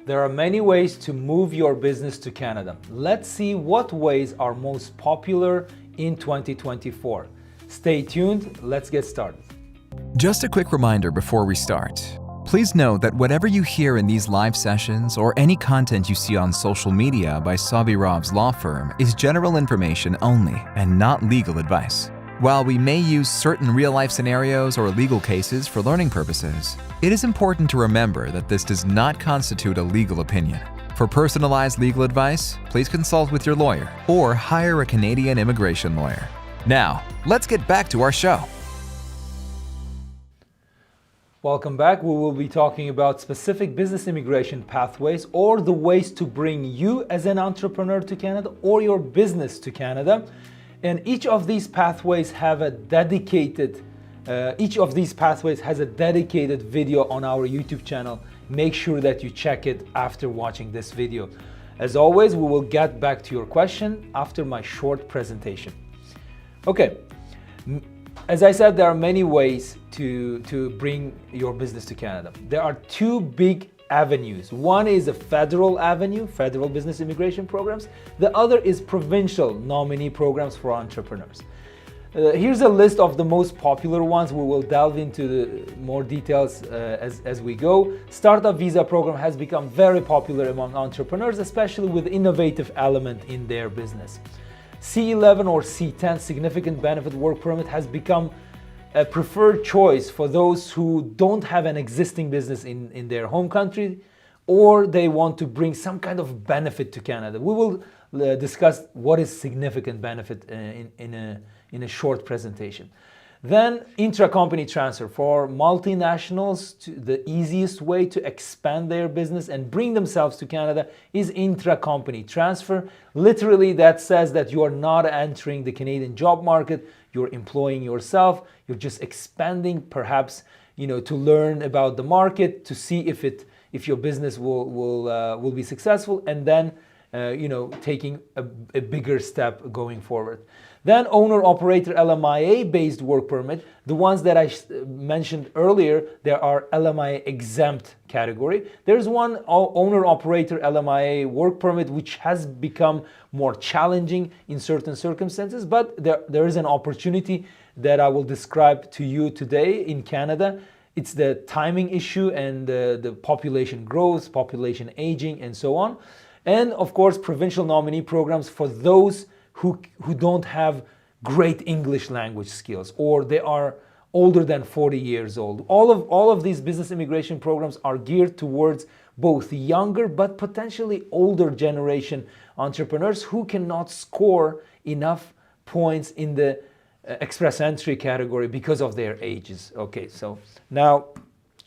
There are many ways to move your business to Canada. Let's see what ways are most popular in 2024. Stay tuned, let's get started. Just a quick reminder before we start. Please note that whatever you hear in these live sessions or any content you see on social media by Sabirov's law firm is general information only and not legal advice. While we may use certain real-life scenarios or legal cases for learning purposes, it is important to remember that this does not constitute a legal opinion. For personalized legal advice, please consult with your lawyer or hire a Canadian immigration lawyer. Now, let's get back to our show. Welcome back. We will be talking about specific business immigration pathways or the ways to bring you as an entrepreneur to Canada or your business to Canada. And each of these pathways have a dedicated, has a dedicated video on our YouTube channel. Make sure that you check it after watching this video. As always, we will get back to your question after my short presentation. Okay, as I said, there are many ways to bring your business to Canada. There are two big avenues. One is a federal avenue, federal business immigration programs. The other is provincial nominee programs for entrepreneurs. Here's a list of the most popular ones. We will delve into more details as we go. Startup visa program has become very popular among entrepreneurs, especially with innovative element in their business. C11 or C10 significant benefit work permit has become a preferred choice for those who don't have an existing business in their home country, or they want to bring some kind of benefit to Canada. We will discuss what is significant benefit in a short presentation. Then intra-company transfer for multinationals. The easiest way to expand their business and bring themselves to Canada is intra-company transfer. Literally, that says that you are not entering the Canadian job market. You're employing yourself. You're just expanding, perhaps, to learn about the market, to see if your business will be successful, and then taking a bigger step going forward. Then owner-operator LMIA-based work permit. The ones that I mentioned earlier, there are LMIA-exempt category. There's one owner-operator LMIA work permit which has become more challenging in certain circumstances, but there is an opportunity that I will describe to you today in Canada. It's the timing issue and the population growth, population aging, and so on. And of course, provincial nominee programs for those who don't have great English language skills, or they are older than 40 years old. All of these business immigration programs are geared towards both younger but potentially older generation entrepreneurs who cannot score enough points in the express entry category because of their ages. Okay, so now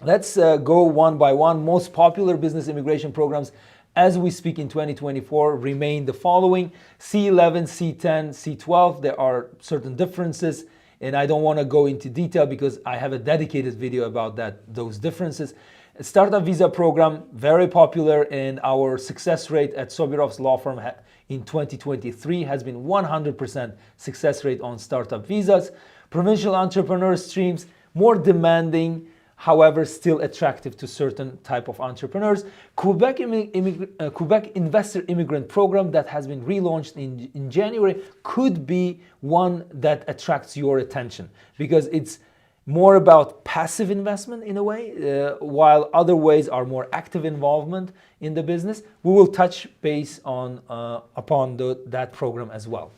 let's go one by one. Most popular business immigration programs as we speak in 2024 remain the following: C11, C10, C12. There are certain differences, and I don't want to go into detail because I have a dedicated video about those differences. Startup visa program, very popular, and our success rate at Sobirov's law firm in 2023 has been 100% success rate on startup visas. Provincial entrepreneur streams, more demanding, however, still attractive to certain type of entrepreneurs. Quebec Investor Immigrant Program that has been relaunched in January could be one that attracts your attention because it's more about passive investment in a way, while other ways are more active involvement in the business. We will touch base upon that program as well.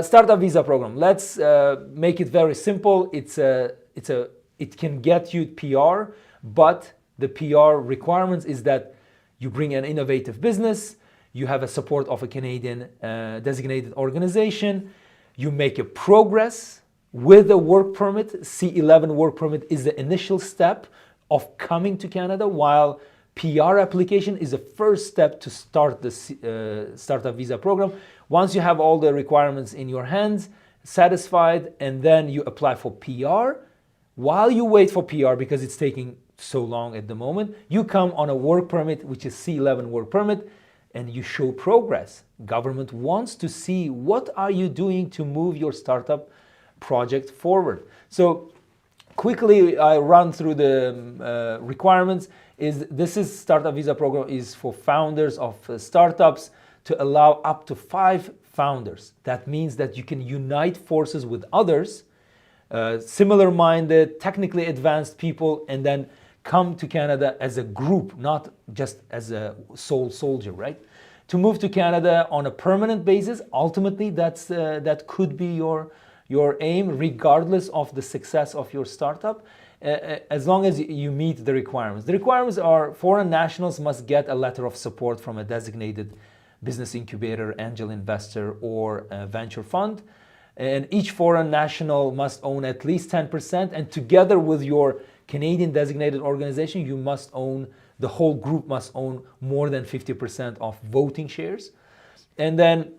Startup visa program. Let's make it very simple. It can get you PR, but the PR requirements is that you bring an innovative business, you have a support of a Canadian designated organization, you make a progress with a work permit. C11 work permit is the initial step of coming to Canada, while PR application is the first step to start the startup visa program. Once you have all the requirements in your hands, satisfied, and then you apply for PR. While you wait for PR, because it's taking so long at the moment, you come on a work permit, which is C11 work permit, and you show progress. Government wants to see what are you doing to move your startup project forward. So quickly I run through the requirements. This is startup visa program is for founders of startups to allow up to 5 founders. That means that you can unite forces with others, similar-minded, technically advanced people, and then come to Canada as a group, not just as a sole soldier, right? To move to Canada on a permanent basis, ultimately that could be your aim, regardless of the success of your startup, as long as you meet the requirements. The requirements are foreign nationals must get a letter of support from a designated business incubator, angel investor, or a venture fund. And each foreign national must own at least 10%, and together with your Canadian designated organization, you must own, the whole group must own more than 50% of voting shares. And then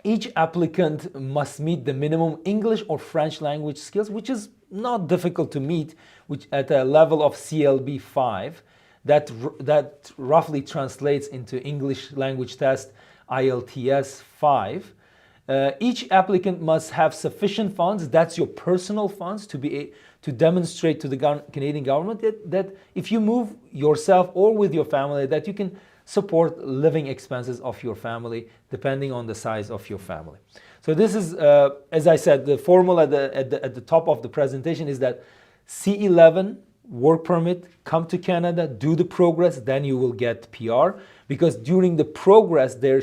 each applicant must meet the minimum English or French language skills, which is not difficult to meet, which at a level of CLB 5. That roughly translates into English language test IELTS 5. Each applicant must have sufficient funds, that's your personal funds, to demonstrate to the Canadian government that if you move yourself or with your family, that you can support living expenses of your family depending on the size of your family. So this is, as I said, the formula at the top of the presentation is that C11 work permit, come to Canada, do the progress, then you will get PR, because during the progress there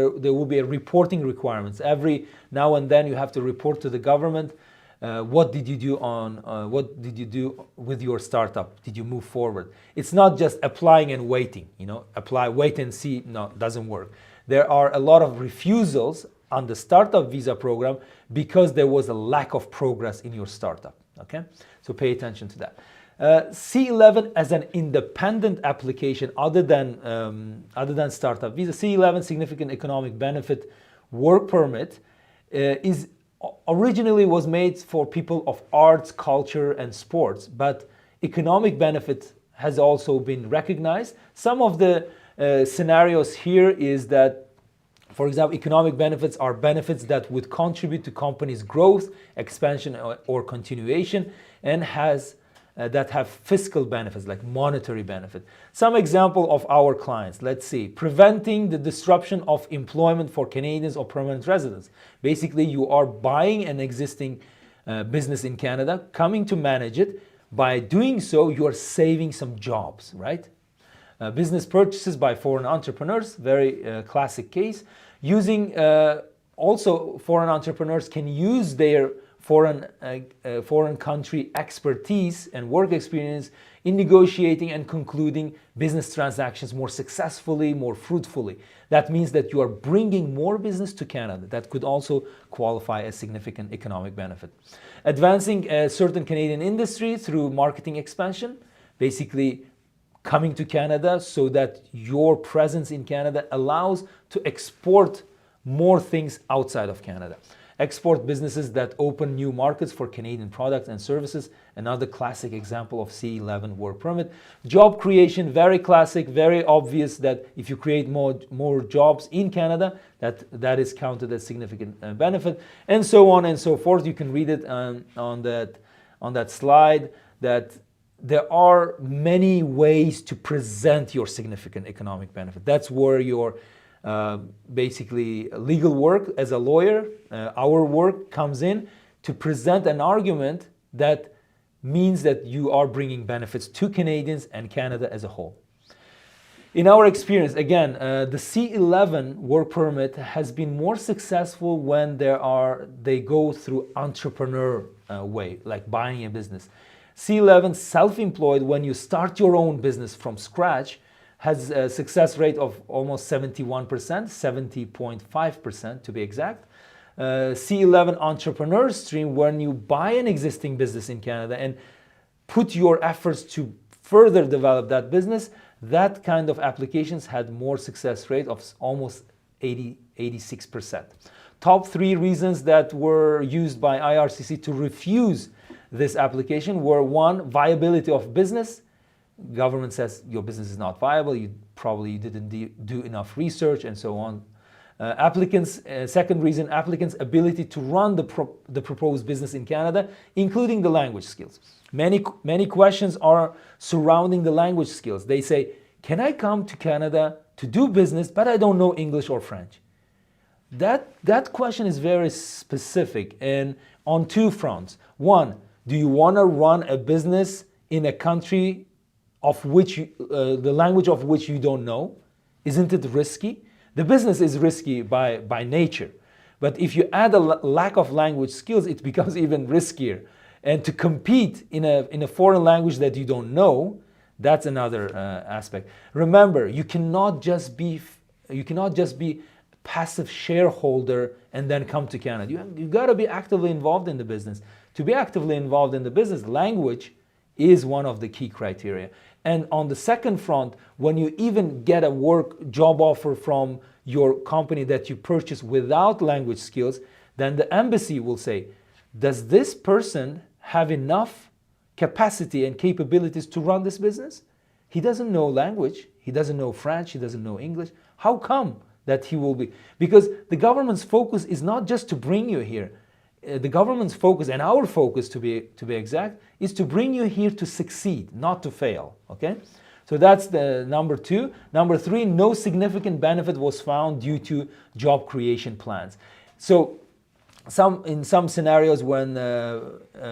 will be a reporting requirements. Every now and then you have to report to the government. What did you do with your startup? Did you move forward? It's not just applying and waiting, apply, wait and see. No, it doesn't work. There are a lot of refusals on the startup visa program because there was a lack of progress in your startup. Okay, so pay attention to that. C11 as an independent application other than startup visa. C11 significant economic benefit work permit is originally was made for people of arts, culture, and sports, but economic benefit has also been recognized. Some of the scenarios here is that, for example, economic benefits are benefits that would contribute to company's growth, expansion, or continuation, and that have fiscal benefits, like monetary benefit. Some example of our clients, let's see, preventing the disruption of employment for Canadians or permanent residents. Basically, you are buying an existing business in Canada, coming to manage it. By doing so, you are saving some jobs, right? Business purchases by foreign entrepreneurs, very classic case. Using, also foreign entrepreneurs can use their foreign country expertise and work experience in negotiating and concluding business transactions more successfully, more fruitfully. That means that you are bringing more business to Canada. That could also qualify as significant economic benefit. Advancing a certain Canadian industry through marketing expansion, basically coming to Canada so that your presence in Canada allows to export more things outside of Canada. Export businesses that open new markets for Canadian products and services, another classic example of C11 work permit. Job creation, very classic, very obvious that if you create more jobs in Canada, that is counted as significant benefit, and so on and so forth. You can read it on that slide, that there are many ways to present your significant economic benefit. That's where your basically legal work as a lawyer, our work comes in to present an argument that means that you are bringing benefits to Canadians and Canada as a whole. In our experience, again, the C11 work permit has been more successful when they go through entrepreneur way, like buying a business. C11 self-employed, when you start your own business from scratch, has a success rate of almost 71%, 70.5% to be exact. C11 entrepreneur stream, when you buy an existing business in Canada and put your efforts to further develop that business, that kind of applications had more success rate of almost 86%. Top 3 reasons that were used by IRCC to refuse this application were: 1, viability of business. Government says your business is not viable, you didn't do enough research, and so on. Second reason, applicants' ability to run the proposed business in Canada, including the language skills. Many questions are surrounding the language skills. They say, can I come to Canada to do business, but I don't know English or French? That question is very specific and on two fronts. One, do you want to run a business in a country of which the language of which you don't know? Isn't it risky? The business is risky by nature, but if you add a lack of language skills, it becomes even riskier. And to compete in a foreign language that you don't know, that's another aspect. Remember, you cannot just be passive shareholder and then come to Canada. You got to be actively involved in the business. To be actively involved in the business, language is one of the key criteria. And on the second front, when you even get a job offer from your company that you purchase without language skills, then the embassy will say, does this person have enough capacity and capabilities to run this business? He doesn't know language, he doesn't know French, he doesn't know English. How come that he will be? Because the government's focus is not just to bring you here. The government's focus, and our focus to be exact, is to bring you here to succeed, not to fail, okay? So that's the number two. Number three, no significant benefit was found due to job creation plans. So in some scenarios when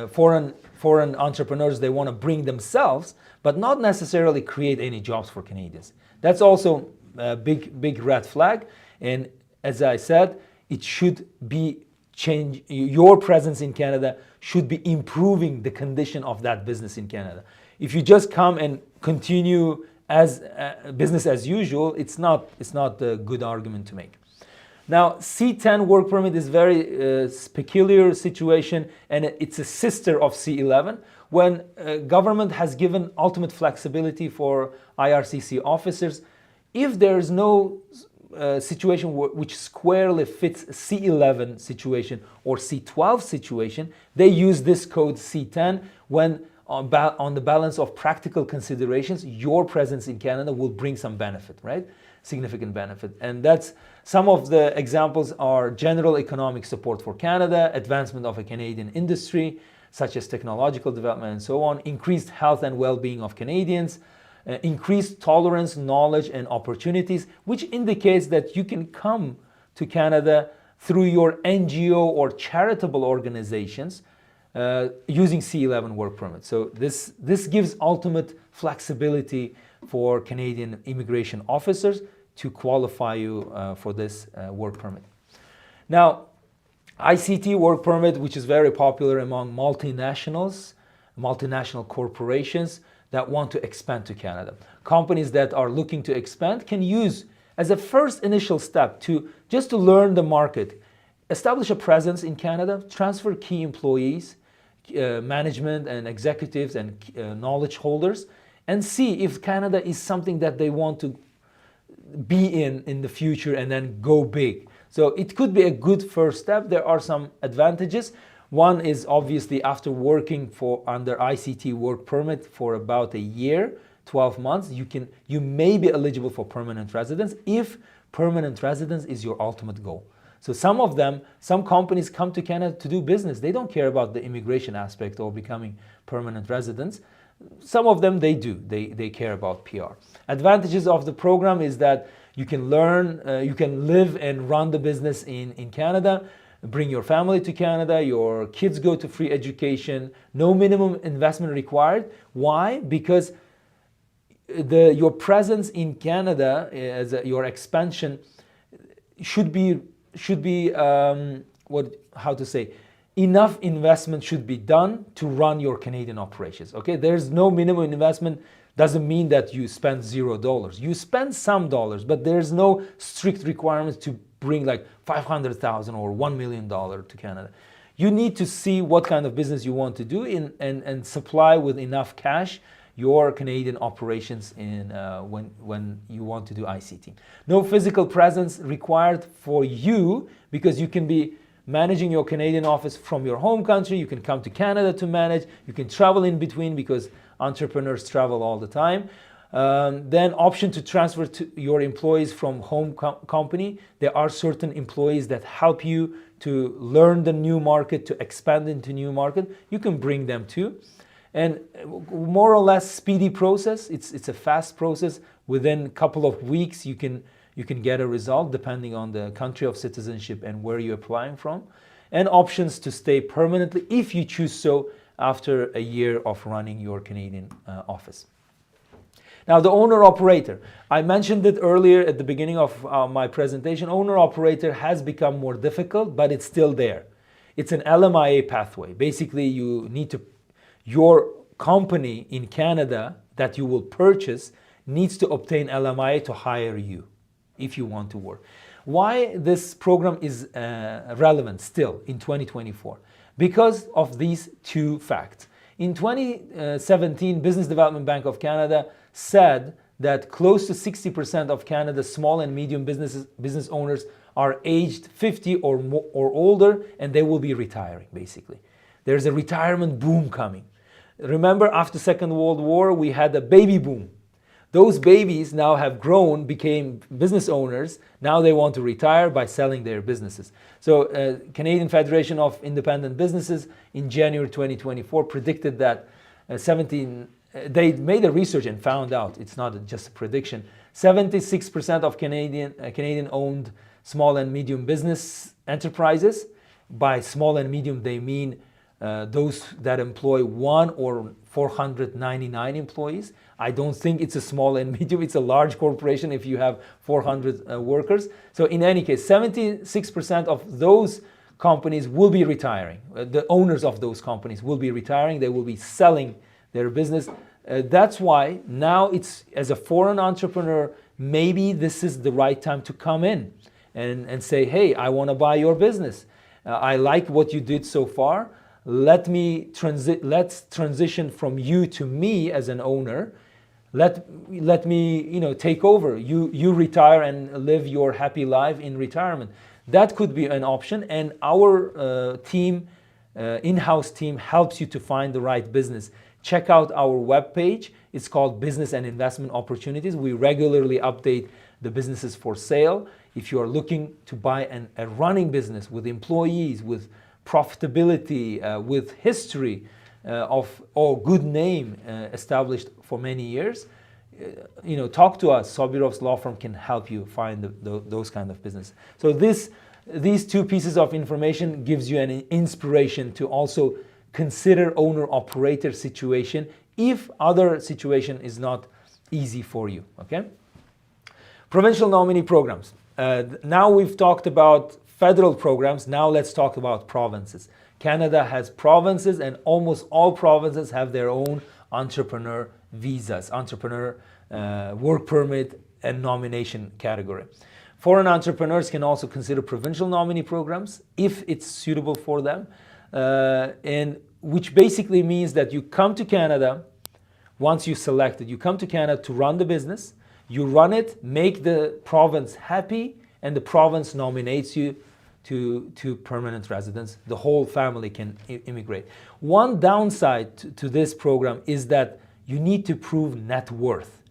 foreign entrepreneurs, they want to bring themselves, but not necessarily create any jobs for Canadians. That's also a big red flag. And as I said, it should be your presence in Canada should be improving the condition of that business in Canada. If you just come and continue as business as usual, it's not a good argument to make. Now, C10 work permit is very peculiar situation, and it's a sister of C11 when government has given ultimate flexibility for IRCC officers. If there is no situation which squarely fits C11 situation or C12 situation, they use this code C10 when on the balance of practical considerations, your presence in Canada will bring some benefit, right? Significant benefit. And that's some of the examples are general economic support for Canada, advancement of a Canadian industry, such as technological development and so on, increased health and well-being of Canadians, increased tolerance, knowledge, and opportunities, which indicates that you can come to Canada through your NGO or charitable organizations using C11 work permit. So this gives ultimate flexibility for Canadian immigration officers to qualify you for this work permit. Now, ICT work permit, which is very popular among multinationals, multinational corporations that want to expand to Canada. Companies that are looking to expand can use as a first initial step to learn the market, establish a presence in Canada, transfer key employees, management and executives and knowledge holders, and see if Canada is something that they want to be in the future and then go big. So it could be a good first step. There are some advantages. One is obviously after working under ICT work permit for about a year, 12 months, you may be eligible for permanent residence if permanent residence is your ultimate goal. So some companies come to Canada to do business. They don't care about the immigration aspect or becoming permanent residents. Some of them they do. They care about PR. Advantages of the program is that you can learn, you can live and run the business in Canada, bring your family to Canada, your kids go to free education, no minimum investment required. Why? Because your presence in Canada, your expansion should be enough investment should be done to run your Canadian operations. Okay, there's no minimum investment. Doesn't mean that you spend $0. You spend some dollars, but there's no strict requirements to bring like $500,000 or $1 million to Canada. You need to see what kind of business you want to do and supply with enough cash your Canadian operations when you want to do ICT. No physical presence required for you because you can be managing your Canadian office from your home country. You can come to Canada to manage. You can travel in between because entrepreneurs travel all the time. Then option to transfer to your employees from home company. There are certain employees that help you to learn the new market, to expand into new market. You can bring them too. And more or less speedy process. It's a fast process. Within a couple of weeks you can get a result depending on the country of citizenship and where you're applying from. And options to stay permanently if you choose so after a year of running your Canadian office. Now the owner-operator. I mentioned it earlier at the beginning of my presentation. Owner-operator has become more difficult, but it's still there. It's an LMIA pathway. Basically, you need to, your company in Canada that you will purchase needs to obtain LMIA to hire you if you want to work. Why this program is relevant still in 2024? Because of these two facts. In 2017, Business Development Bank of Canada said that close to 60% of Canada's small and medium business owners are aged 50 or older, and they will be retiring, basically. There's a retirement boom coming. Remember, after Second World War, we had a baby boom. Those babies now have grown, became business owners. Now they want to retire by selling their businesses. So Canadian Federation of Independent Businesses in January 2024 predicted that they made a research and found out, it's not just a prediction, 76% of Canadian-owned small and medium business enterprises, by small and medium they mean those that employ 1 or 499 employees. I don't think it's a small and medium, it's a large corporation if you have 400 workers. So in any case, 76% of those companies will be retiring. The owners of those companies will be retiring. They will be selling their business. That's why now it's, as a foreign entrepreneur, maybe this is the right time to come in and say, hey, I want to buy your business. I like what you did so far. Let's transition from you to me as an owner. Let me take over. You retire and live your happy life in retirement. That could be an option, and our team, in-house team, helps you to find the right business. Check out our webpage. It's called Business and Investment Opportunities. We regularly update the businesses for sale. If you are looking to buy a running business with employees, with profitability, with history or good name established for many years, talk to us. Sobirov's law firm can help you find those kind of business. So these two pieces of information gives you an inspiration to also consider owner-operator situation if other situation is not easy for you. Okay. Provincial nominee programs. Now we've talked about federal programs. Now let's talk about provinces. Canada has provinces, and almost all provinces have their own entrepreneur visas, entrepreneur work permit and nomination category. Foreign entrepreneurs can also consider provincial nominee programs if it's suitable for them, and which basically means that you come to Canada, once you select it, you come to Canada to run the business, you run it, make the province happy, and the province nominates you to permanent residence. The whole family can immigrate. One downside to this program is that you need to prove net worth.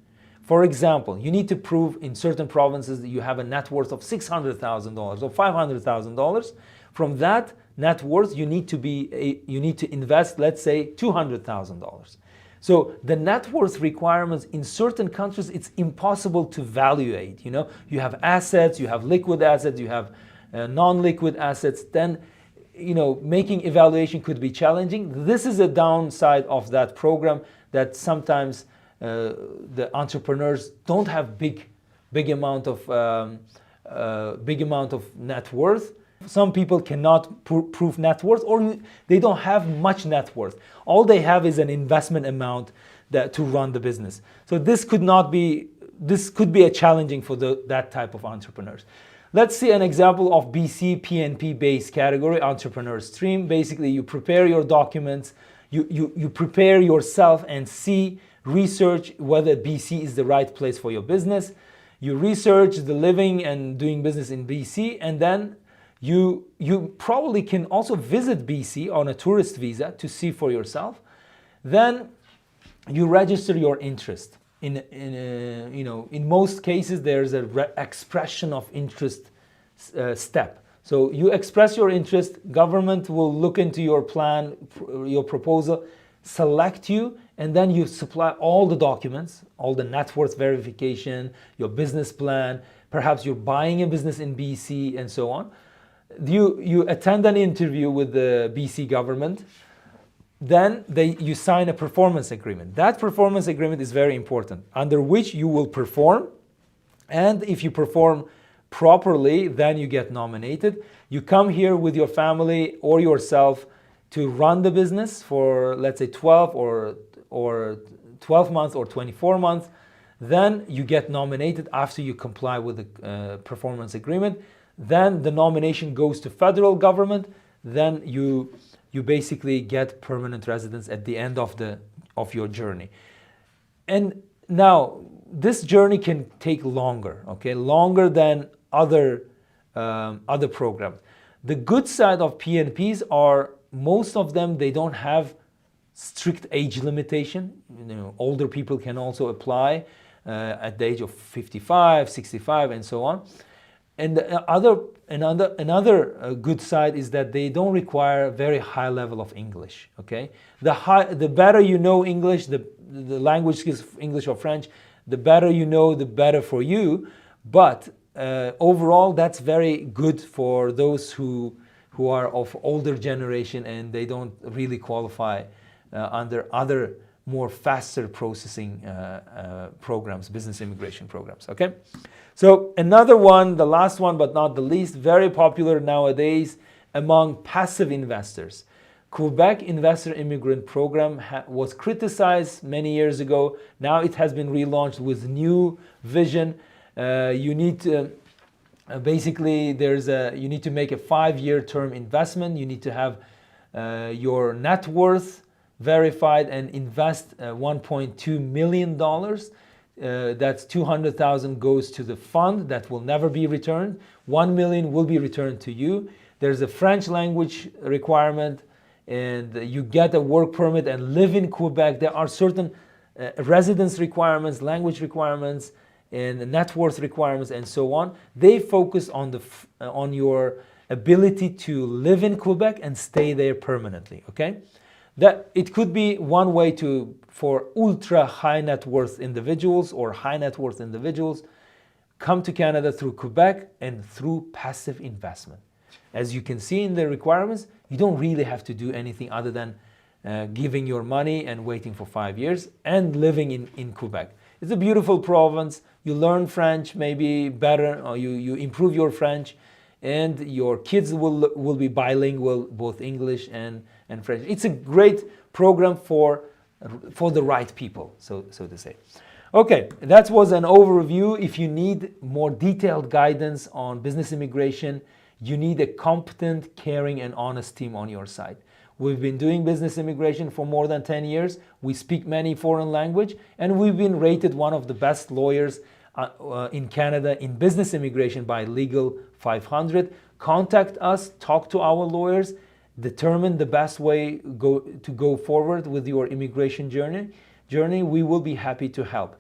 For example, you need to prove in certain provinces that you have a net worth of $600,000 or $500,000. From that net worth, you need to invest, let's say, $200,000. So the net worth requirements in certain countries, it's impossible to evaluate. You have assets, you have liquid assets, you have non-liquid assets. Then, making evaluation could be challenging. This is a downside of that program, that sometimes the entrepreneurs don't have big amount of net worth. Some people cannot prove net worth, or they don't have much net worth. All they have is an investment amount to run the business. So this could be a challenging for that type of entrepreneurs. Let's see an example of BC PNP-based category, entrepreneur stream. Basically, you prepare your documents, you prepare yourself and research whether BC is the right place for your business. You research the living and doing business in BC, and then you probably can also visit BC on a tourist visa to see for yourself. Then you register your interest. in most cases there's a expression of interest step. So you express your interest, government will look into your plan, your proposal, select you, and then you supply all the documents, all the net worth verification, your business plan, perhaps you're buying a business in BC and so on. You attend an interview with the BC government, then you sign a performance agreement. That performance agreement is very important, under which you will perform, and if you perform properly, then you get nominated. You come here with your family or yourself to run the business for, let's say, 12 or 12 months or 24 months. Then you get nominated after you comply with the performance agreement. Then the nomination goes to federal government. Then you basically get permanent residence at the end of your journey. And now this journey can take longer, okay, longer than other programs. The good side of PNPs are most of them, they don't have strict age limitation. Older people can also apply at the age of 55, 65, and so on. And another good side is that they don't require a very high level of English. Okay, the better you know English, the language skills, English or French, the better you know, the better for you. But overall, that's very good for those who are of older generation and they don't really qualify under other more faster processing programs, business immigration programs. Okay, so another one, the last one but not the least, very popular nowadays among passive investors. Quebec Investor Immigrant Program was criticized many years ago. Now it has been relaunched with new vision. You need to basically you need to make a 5-year term investment. You need to have your net worth verified and invest $1.2 million. That's $200,000 goes to the fund that will never be returned. $1 million will be returned to you. There's a French language requirement, and you get a work permit and live in Quebec. There are certain residence requirements, language requirements, and net worth requirements, and so on. They focus on your ability to live in Quebec and stay there permanently. Okay, that it could be one way for ultra high net worth individuals or high net worth individuals come to Canada through Quebec and through passive investment. As you can see in the requirements, you don't really have to do anything other than giving your money and waiting for 5 years and living in Quebec. It's a beautiful province. You learn French maybe better, or you improve your French, and your kids will be bilingual, both English and French. It's a great program for the right people, so to say. Okay, that was an overview. If you need more detailed guidance on business immigration, you need a competent, caring, and honest team on your side. We've been doing business immigration for more than 10 years. We speak many foreign language, and we've been rated one of the best lawyers in Canada in business immigration by Legal 500. Contact us, talk to our lawyers, determine the best way to go forward with your immigration journey. We will be happy to help.